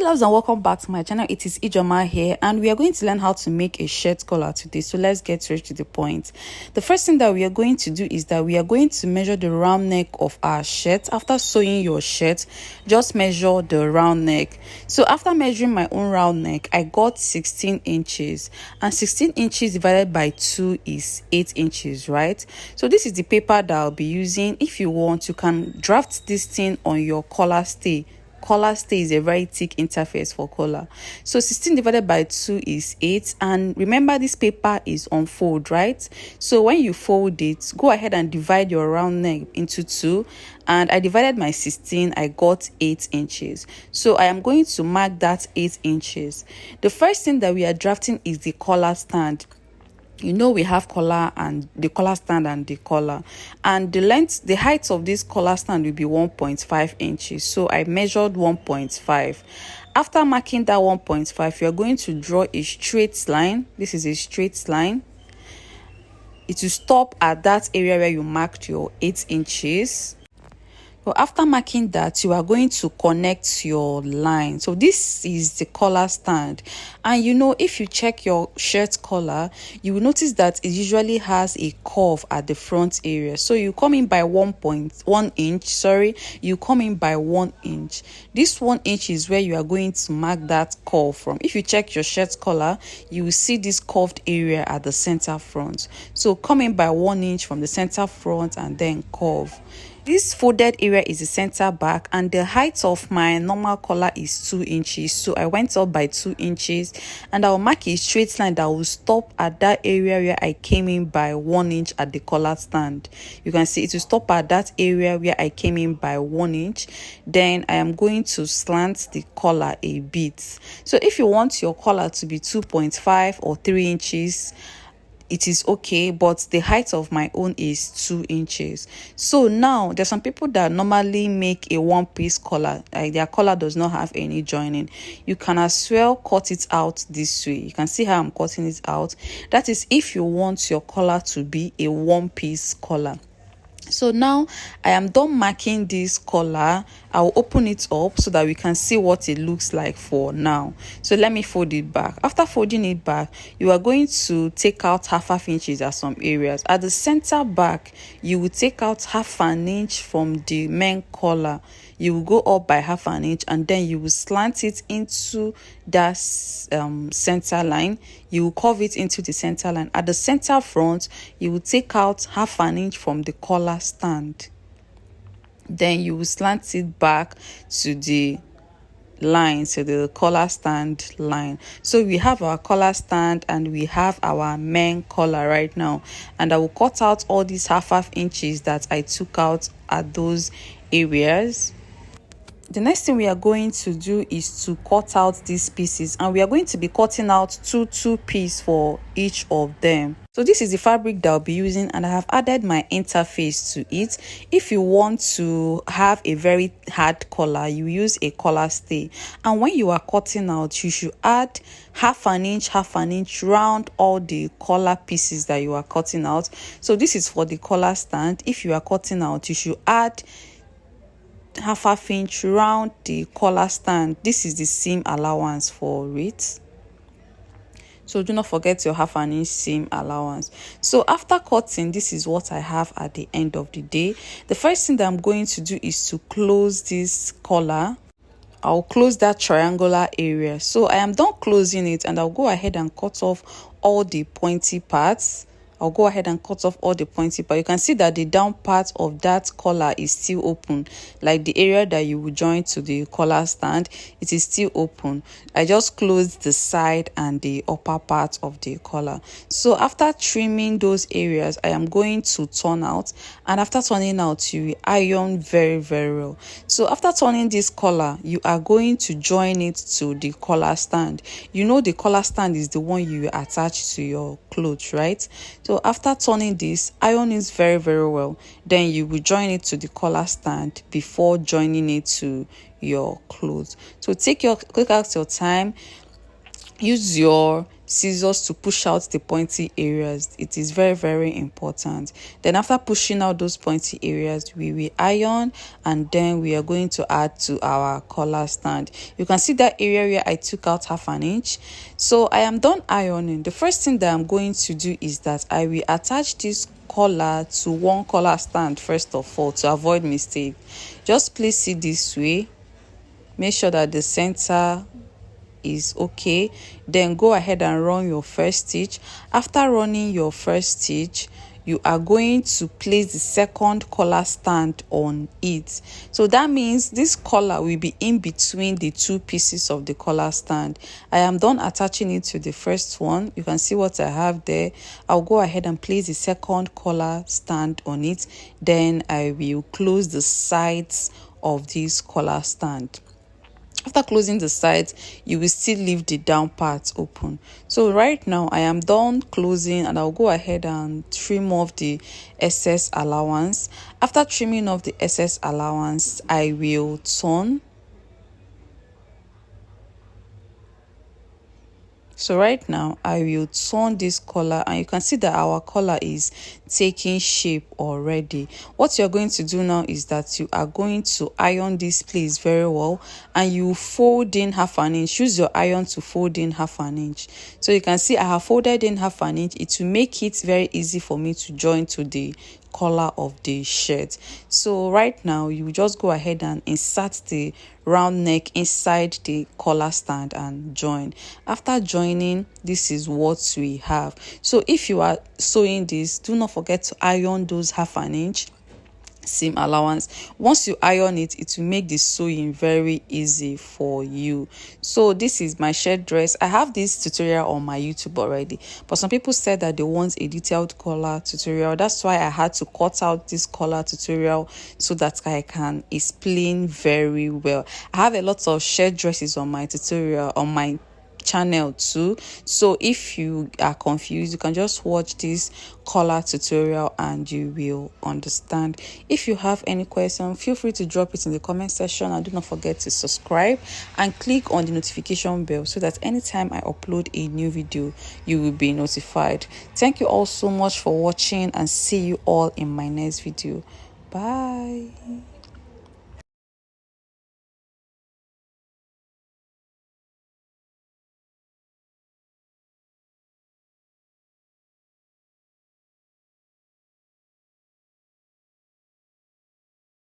Hey loves, and welcome back to my channel. It is Ijoma here, and we are going to learn how to make a shirt collar today. So let's get straight to the point. The first thing that we are going to do is that we are going to measure the round neck of our shirt. After sewing your shirt, just measure the round neck. So after measuring my own round neck, I got 16 inches, and 16 inches divided by 2 is 8 inches, right? So this is the paper that I'll be using. If you want, you can draft this thing on your collar stay. Collar stay is a very thick interface for collar. So 16 divided by 2 is 8, and remember this paper is on fold, right? So when you fold it, go ahead and divide your round neck into 2, and I divided my 16. I got 8 inches. So I am going to mark that 8 inches. The first thing that we are drafting is the collar stand. You know, we have collar and the collar stand and the collar, and the height of this collar stand will be 1.5 inches. So I measured 1.5. After marking that 1.5, you are going to draw a straight line. This is a straight line. It will stop at that area where you marked your 8 inches. So after marking that, you are going to connect your line. So this is the collar stand, and you know, if you check your shirt collar, you will notice that it usually has a curve at the front area. So you come in by 1.1 inch. You come in by 1 inch. This 1 inch is where you are going to mark that curve from. If you check your shirt collar, you will see this curved area at the center front. So come in by 1 inch from the center front and then curve. This folded area is the center back, and the height of my normal collar is 2 inches. So I went up by 2 inches, and I will mark a straight line that will stop at that area where I came in by 1 inch at the collar stand. You can see it will stop at that area where I came in by 1 inch. Then I am going to slant the collar a bit. So if you want your collar to be 2.5 or 3 inches, it is okay, but the height of my own is 2 inches. So now there's some people that normally make a one-piece collar, like their collar does not have any joining. You can as well cut it out this way. You can see how I'm cutting it out. That is if you want your collar to be a one-piece collar. So now I am done marking this collar. I'll open it up so that we can see what it looks like for now. So let me fold it back. After folding it back, you are going to take out half inches at some areas. At the center back, you will take out half an inch from the main collar. You will go up by half an inch, and then you will slant it into that center line. You will curve it into the center line. At the center front, you will take out half an inch from the collar stand. Then you will slant it back to the line, so the collar stand line. So we have our collar stand and we have our main collar right now, and I will cut out all these half inches that I took out at those areas. The next thing we are going to do is to cut out these pieces, and we are going to be cutting out two pieces for each of them. So this is the fabric that I'll be using, and I have added my interface to it. If you want to have a very hard collar, you use a collar stay, and when you are cutting out, you should add half an inch round all the collar pieces that you are cutting out. So this is for the collar stand. If you are cutting out, you should add half inch round the collar stand. This is the seam allowance for it, so do not forget your half an inch seam allowance. So after cutting, this is what I have at the end of the day. The first thing that I'm going to do is to close this collar. I'll close that triangular area. So I am done closing it, and I'll go ahead and cut off all the pointy parts. You can see that the down part of that collar is still open, like the area that you will join to the collar stand, it is still open. I just closed the side and the upper part of the collar. So after trimming those areas, I am going to turn out, and after turning out, you will iron very well. So after turning this collar, you are going to join it to the collar stand. You know, the collar stand is the one you attach to your clothes, right? So after turning this, iron it very well. Then you will join it to the collar stand before joining it to your clothes. So take out your time. Use your scissors to push out the pointy areas. It is very, very important. Then after pushing out those pointy areas, we will iron, and then we are going to add to our collar stand. You can see that area where I took out 1/2 inch. So I am done ironing. The first thing that I'm going to do is that I will attach this collar to one collar stand first of all, to avoid mistake. Just place it this way. Make sure that the center is okay. Then go ahead and run your first stitch. After running your first stitch, you are going to place the second collar stand on it. So that means this collar will be in between the two pieces of the collar stand. I am done attaching it to the first one. You can see what I have there. I'll go ahead and place the second collar stand on it. Then I will close the sides of this collar stand. After closing the sides, you will still leave the down part open. So right now I am done closing, and I'll go ahead and trim off the excess allowance. After trimming off the excess allowance, I will turn. So right now I will turn this collar, and you can see that our collar is taking shape already. What you're going to do now is that you are going to iron this place very well, and you fold in 1/2 inch. Use your iron to fold in 1/2 inch. So you can see I have folded in 1/2 inch. It will make it very easy for me to join to the collar of the shirt. So right now you just go ahead and insert the round neck inside the collar stand and join. After joining, this is what we have. So if you are sewing this, do not forget to iron those 1/2 inch seam allowance. Once you iron it, it will make the sewing very easy for you. So this is my shirt dress. I have this tutorial on my YouTube already, but some people said that they want a detailed collar tutorial. That's why I had to cut out this collar tutorial so that I can explain very well. I have a lot of shirt dresses on my tutorial on my channel too, so if you are confused, you can just watch this collar tutorial and you will understand. If you have any question, feel free to drop it in the comment section, and do not forget to subscribe and click on the notification bell so that anytime I upload a new video, you will be notified. Thank you all so much for watching, and see you all in my next video. Bye.